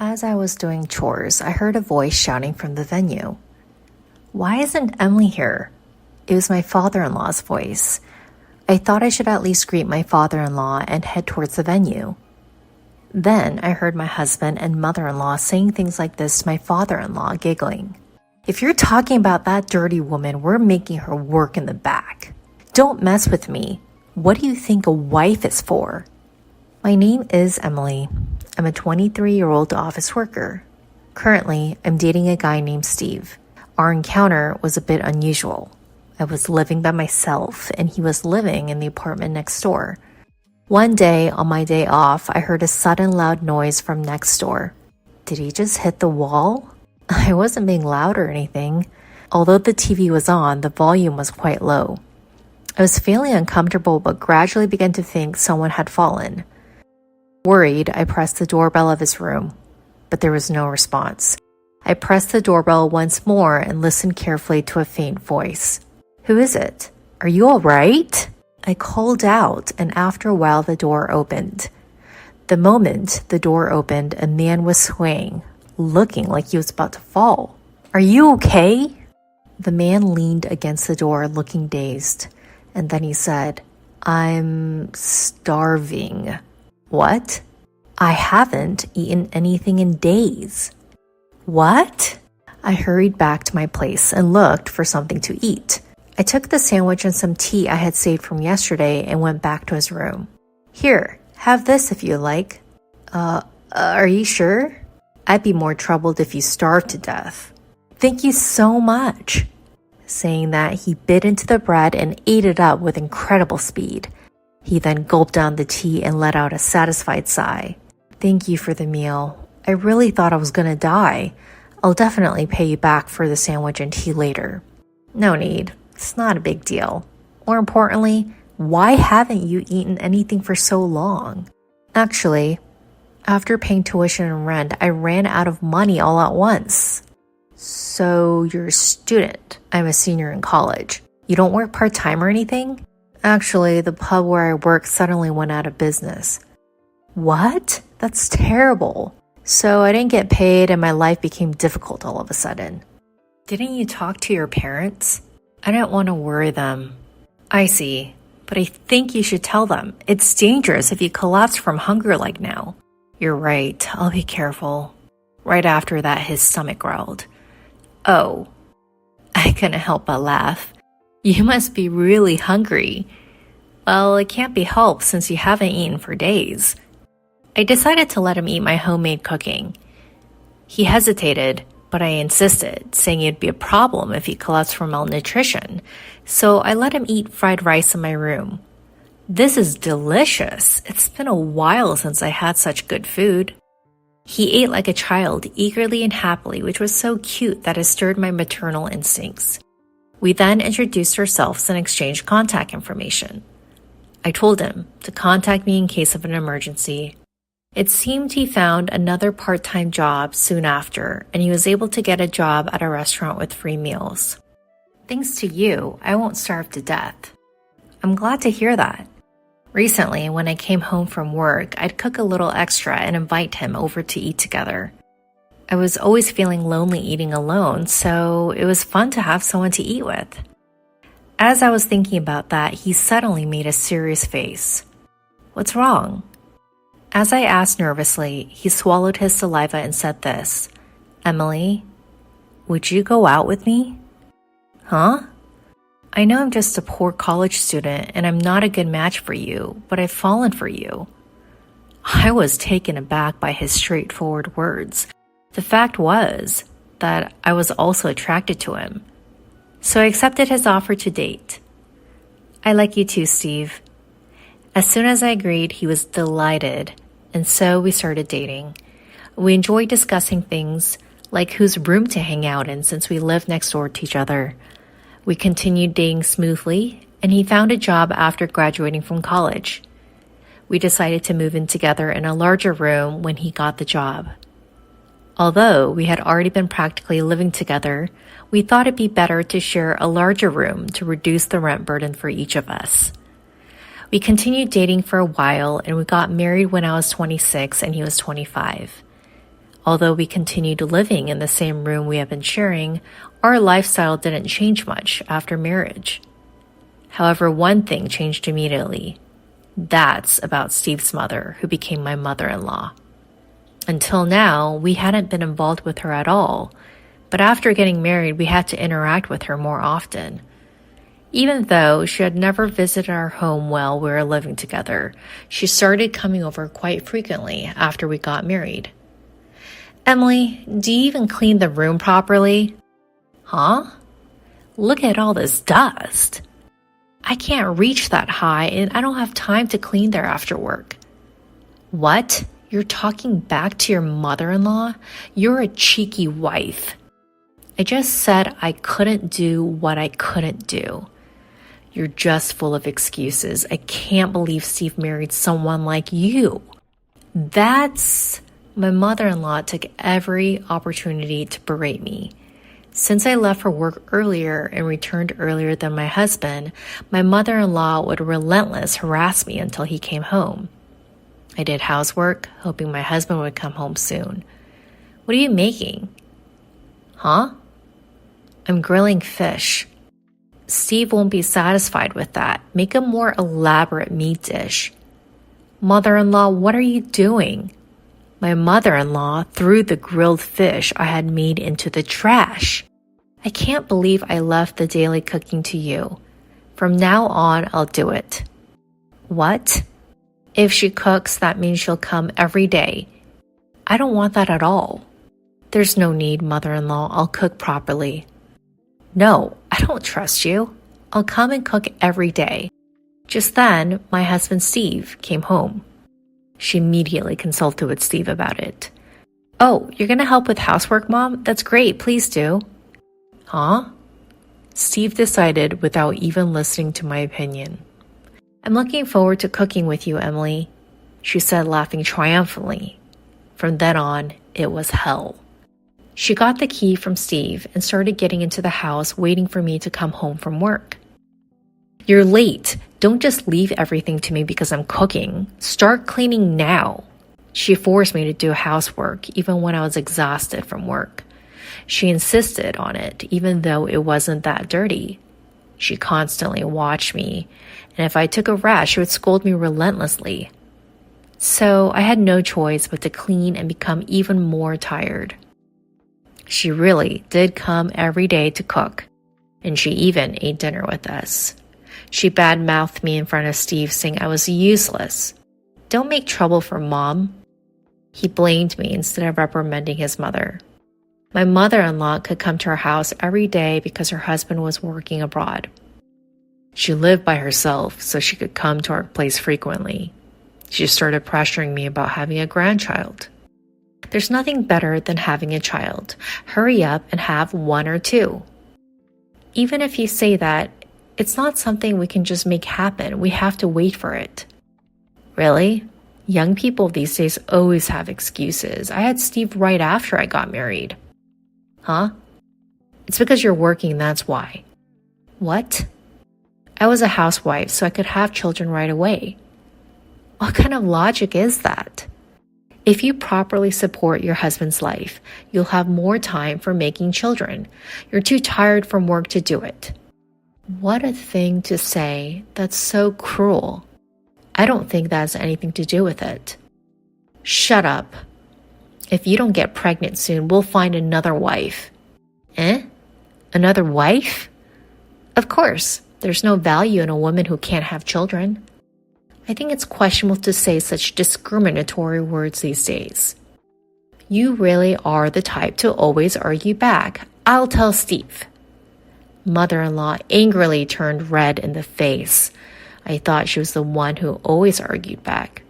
As I was doing chores, I heard a voice shouting from the venue. "Why isn't Emily here?" It was my father-in-law's voice. I thought I should at least greet my father-in-law and head towards the venue. Then I heard my husband and mother-in-law saying things like this to my father-in-law, giggling. "If you're talking about that dirty woman, we're making her work in the back. Don't mess with me. What do you think a wife is for?" My name is Emily. I'm a 23-year-old office worker. Currently, I'm dating a guy named Steve. Our encounter was a bit unusual. I was living by myself, and he was living in the apartment next door. One day, on my day off, I heard a sudden loud noise from next door. Did he just hit the wall? I wasn't being loud or anything. Although the TV was on, the volume was quite low. I was feeling uncomfortable, but gradually began to think someone had fallen. Worried, I pressed the doorbell of his room, but there was no response. I pressed the doorbell once more and listened carefully to a faint voice. "Who is it? Are you all right?" I called out, and after a while the door opened. The moment the door opened, a man was swaying, looking like he was about to fall. "Are you okay?" The man leaned against the door, looking dazed, and then he said, "I'm starving." "What?" "I haven't eaten anything in days." "What?" I hurried back to my place and looked for something to eat. I took the sandwich and some tea I had saved from yesterday and went back to his room. "Here, have this if you like." Are you sure? I'd be more troubled if you starved to death." "Thank you so much." Saying that, he bit into the bread and ate it up with incredible speed. He then gulped down the tea and let out a satisfied sigh. "Thank you for the meal. I really thought I was gonna die. I'll definitely pay you back for the sandwich and tea later." "No need. It's not a big deal. More importantly, why haven't you eaten anything for so long?" "Actually, after paying tuition and rent, I ran out of money all at once." "So you're a student?" "I'm a senior in college." "You don't work part-time or anything?" "Actually, the pub where I work suddenly went out of business." "What? That's terrible." "So I didn't get paid and my life became difficult all of a sudden." "Didn't you talk to your parents?" "I didn't want to worry them." "I see, but I think you should tell them. It's dangerous if you collapse from hunger like now." "You're right, I'll be careful." Right after that, his stomach growled. "Oh." I couldn't help but laugh. "You must be really hungry." "Well, it can't be helped since you haven't eaten for days." I decided to let him eat my homemade cooking. He hesitated, but I insisted, saying it'd be a problem if he collapsed from malnutrition, so I let him eat fried rice in my room. "This is delicious. It's been a while since I had such good food." He ate like a child, eagerly and happily, which was so cute that it stirred my maternal instincts. We then introduced ourselves and exchanged contact information. I told him to contact me in case of an emergency. It seemed he found another part-time job soon after, and he was able to get a job at a restaurant with free meals. "Thanks to you, I won't starve to death." "I'm glad to hear that." Recently, when I came home from work, I'd cook a little extra and invite him over to eat together. I was always feeling lonely eating alone, so it was fun to have someone to eat with. As I was thinking about that, he suddenly made a serious face. "What's wrong?" As I asked nervously, he swallowed his saliva and said this, "Emily, would you go out with me?" "Huh?" "I know I'm just a poor college student and I'm not a good match for you, but I've fallen for you." I was taken aback by his straightforward words. The fact was that I was also attracted to him. So I accepted his offer to date. "I like you too, Steve." As soon as I agreed, he was delighted, and so we started dating. We enjoyed discussing things like whose room to hang out in since we lived next door to each other. We continued dating smoothly, and he found a job after graduating from college. We decided to move in together in a larger room when he got the job. Although we had already been practically living together, we thought it'd be better to share a larger room to reduce the rent burden for each of us. We continued dating for a while, and we got married when I was 26 and he was 25. Although we continued living in the same room we had been sharing, our lifestyle didn't change much after marriage. However, one thing changed immediately. That's about Steve's mother, who became my mother-in-law. Until now, we hadn't been involved with her at all, but after getting married, we had to interact with her more often. Even though she had never visited our home while we were living together, she started coming over quite frequently after we got married. Emily, do you even clean the room properly? Huh? Look at all this dust. I can't reach that high and I don't have time to clean there after work. What? You're talking back to your mother-in-law? You're a cheeky wife. I just said I couldn't do what I couldn't do. You're just full of excuses. I can't believe Steve married someone like you. My mother-in-law took every opportunity to berate me. Since I left for work earlier and returned earlier than my husband, my mother-in-law would relentlessly harass me until he came home. I did housework, hoping my husband would come home soon. What are you making? Huh? I'm grilling fish. Steve won't be satisfied with that. Make a more elaborate meat dish. Mother-in-law, what are you doing? My mother-in-law threw the grilled fish I had made into the trash. I can't believe I left the daily cooking to you. From now on, I'll do it. What? If she cooks, that means she'll come every day. I don't want that at all. There's no need, mother-in-law. I'll cook properly. No, I don't trust you. I'll come and cook every day. Just then, my husband Steve came home. She immediately consulted with Steve about it. Oh, you're going to help with housework, Mom? That's great. Please do. Huh? Steve decided without even listening to my opinion. I'm looking forward to cooking with you, Emily, she said, laughing triumphantly. From then on, it was hell. She got the key from Steve and started getting into the house, waiting for me to come home from work. You're late. Don't just leave everything to me because I'm cooking. Start cleaning now. She forced me to do housework even when I was exhausted from work. She insisted on it even though it wasn't that dirty. She constantly watched me, and if I took a rest, she would scold me relentlessly. So I had no choice but to clean and become even more tired. She really did come every day to cook, and she even ate dinner with us. She badmouthed me in front of Steve, saying I was useless. Don't make trouble for Mom. He blamed me instead of reprimanding his mother. My mother-in-law could come to our house every day because her husband was working abroad. She lived by herself, so she could come to our place frequently. She started pressuring me about having a grandchild. There's nothing better than having a child. Hurry up and have one or two. Even if you say that, it's not something we can just make happen. We have to wait for it. Really? Young people these days always have excuses. I had Steve right after I got married. Huh? It's because you're working, that's why. What? I was a housewife, so I could have children right away. What kind of logic is that? If you properly support your husband's life, you'll have more time for making children. You're too tired from work to do it. What a thing to say. That's so cruel. I don't think that has anything to do with it. Shut up. If you don't get pregnant soon, we'll find another wife. Eh? Another wife? Of course, there's no value in a woman who can't have children. I think it's questionable to say such discriminatory words these days. You really are the type to always argue back. I'll tell Steve. Mother-in-law angrily turned red in the face. I thought she was the one who always argued back.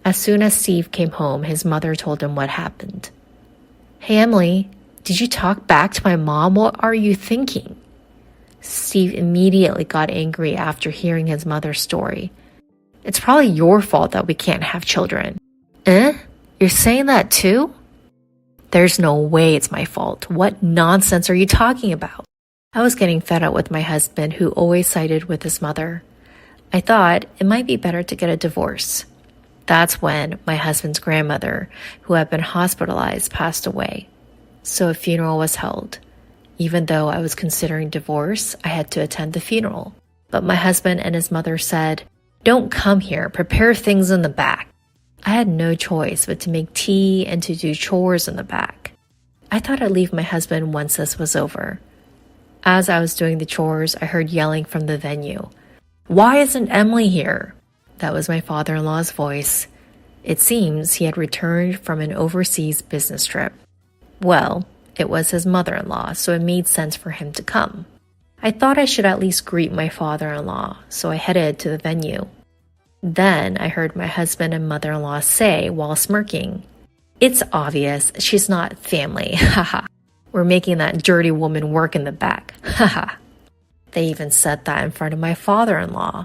As soon as Steve came home, his mother told him what happened. Hey, Emily, did you talk back to my mom? What are you thinking? Steve immediately got angry after hearing his mother's story. It's probably your fault that we can't have children. Eh? You're saying that too? There's no way it's my fault. What nonsense are you talking about? I was getting fed up with my husband, who always sided with his mother. I thought it might be better to get a divorce. That's when my husband's grandmother, who had been hospitalized, passed away. So a funeral was held. Even though I was considering divorce, I had to attend the funeral. But my husband and his mother said, "Don't come here, prepare things in the back." I had no choice but to make tea and to do chores in the back. I thought I'd leave my husband once this was over. As I was doing the chores, I heard yelling from the venue. "Why isn't Emily here?" That was my father-in-law's voice. It seems he had returned from an overseas business trip. Well, it was his mother-in-law, so it made sense for him to come. I thought I should at least greet my father-in-law, so I headed to the venue. Then I heard my husband and mother-in-law say while smirking, "It's obvious she's not family, haha. We're making that dirty woman work in the back, haha." They even said that in front of my father-in-law.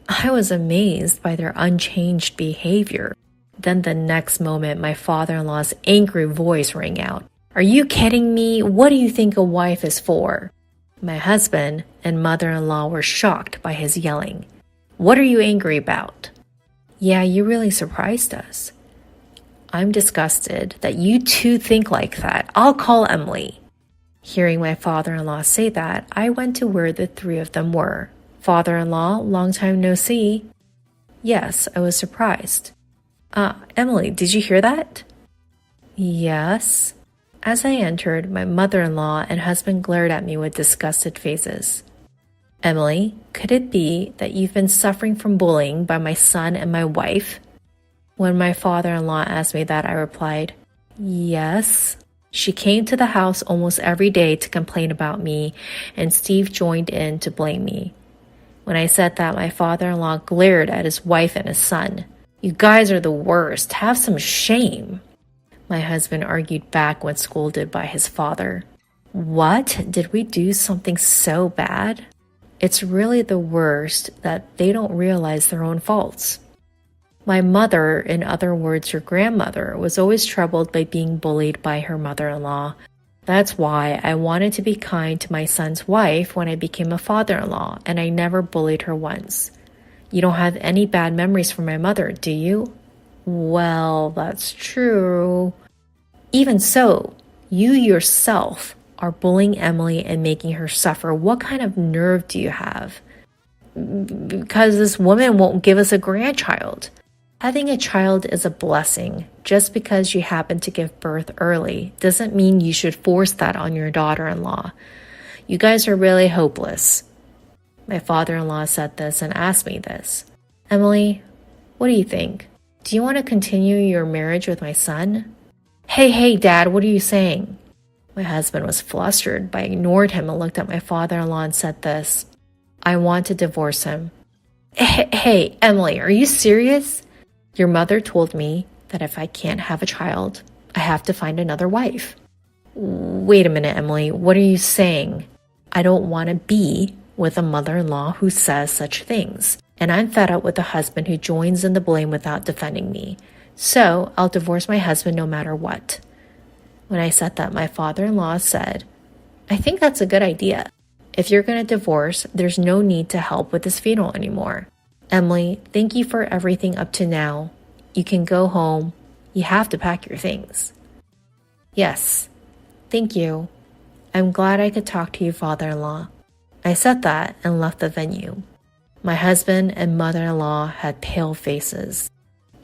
I was amazed by their unchanged behavior. Then the next moment, my father-in-law's angry voice rang out. "Are you kidding me? What do you think a wife is for?" My husband and mother-in-law were shocked by his yelling. "What are you angry about?" "Yeah, you really surprised us." "I'm disgusted that you two think like that. I'll call Emily." Hearing my father-in-law say that, I went to where the three of them were. "Father-in-law, long time no see." Yes, I was surprised. Emily, did you hear that?" "Yes." As I entered, my mother-in-law and husband glared at me with disgusted faces. "Emily, could it be that you've been suffering from bullying by my son and my wife?" When my father-in-law asked me that, I replied, "Yes." She came to the house almost every day to complain about me, and Steve joined in to blame me. When I said that, my father-in-law glared at his wife and his son. "You guys are the worst. Have some shame." My husband argued back when scolded by his father. "What? Did we do something so bad?" It's really the worst that they don't realize their own faults. My mother, in other words your grandmother, was always troubled by being bullied by her mother-in-law. That's why I wanted to be kind to my son's wife when I became a father-in-law, and I never bullied her once. You don't have any bad memories from my mother, do you? Well, that's true. Even so, you yourself are bullying Emily and making her suffer. What kind of nerve do you have? Because this woman won't give us a grandchild. Having a child is a blessing. Just because you happen to give birth early doesn't mean you should force that on your daughter-in-law. You guys are really hopeless. My father-in-law said this and asked me this. Emily, what do you think? Do you want to continue your marriage with my son? Hey, Dad, what are you saying? My husband was flustered, but I ignored him and looked at my father-in-law and said this. I want to divorce him. Hey, Emily, are you serious? Your mother told me that if I can't have a child, I have to find another wife. Wait a minute, Emily, what are you saying? I don't want to be with a mother-in-law who says such things, and I'm fed up with a husband who joins in the blame without defending me. So I'll divorce my husband no matter what. When I said that, my father-in-law said, I think that's a good idea. If you're going to divorce, there's no need to help with this funeral anymore. Emily, thank you for everything up to now. You can go home. You have to pack your things. Yes, thank you. I'm glad I could talk to you, father-in-law. I said that and left the venue. My husband and mother-in-law had pale faces.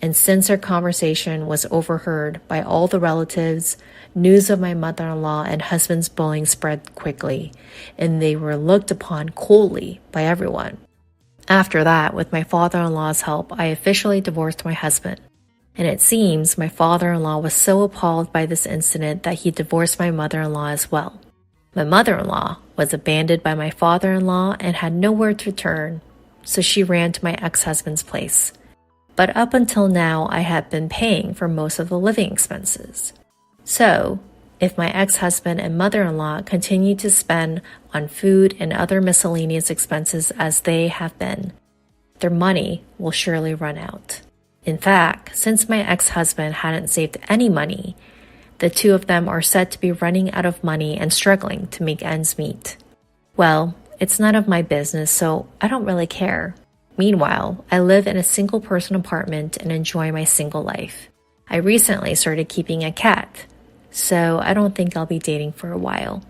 And since our conversation was overheard by all the relatives, news of my mother-in-law and husband's bullying spread quickly, and they were looked upon coldly by everyone. After that, with my father-in-law's help, I officially divorced my husband. And it seems my father-in-law was so appalled by this incident that he divorced my mother-in-law as well. My mother-in-law was abandoned by my father-in-law and had nowhere to turn, so she ran to my ex-husband's place. But up until now, I had been paying for most of the living expenses. So, if my ex-husband and mother-in-law continue to spend on food and other miscellaneous expenses as they have been, their money will surely run out. In fact, since my ex-husband hadn't saved any money, the two of them are said to be running out of money and struggling to make ends meet. Well, it's none of my business, so I don't really care. Meanwhile, I live in a single person apartment and enjoy my single life. I recently started keeping a cat, so I don't think I'll be dating for a while.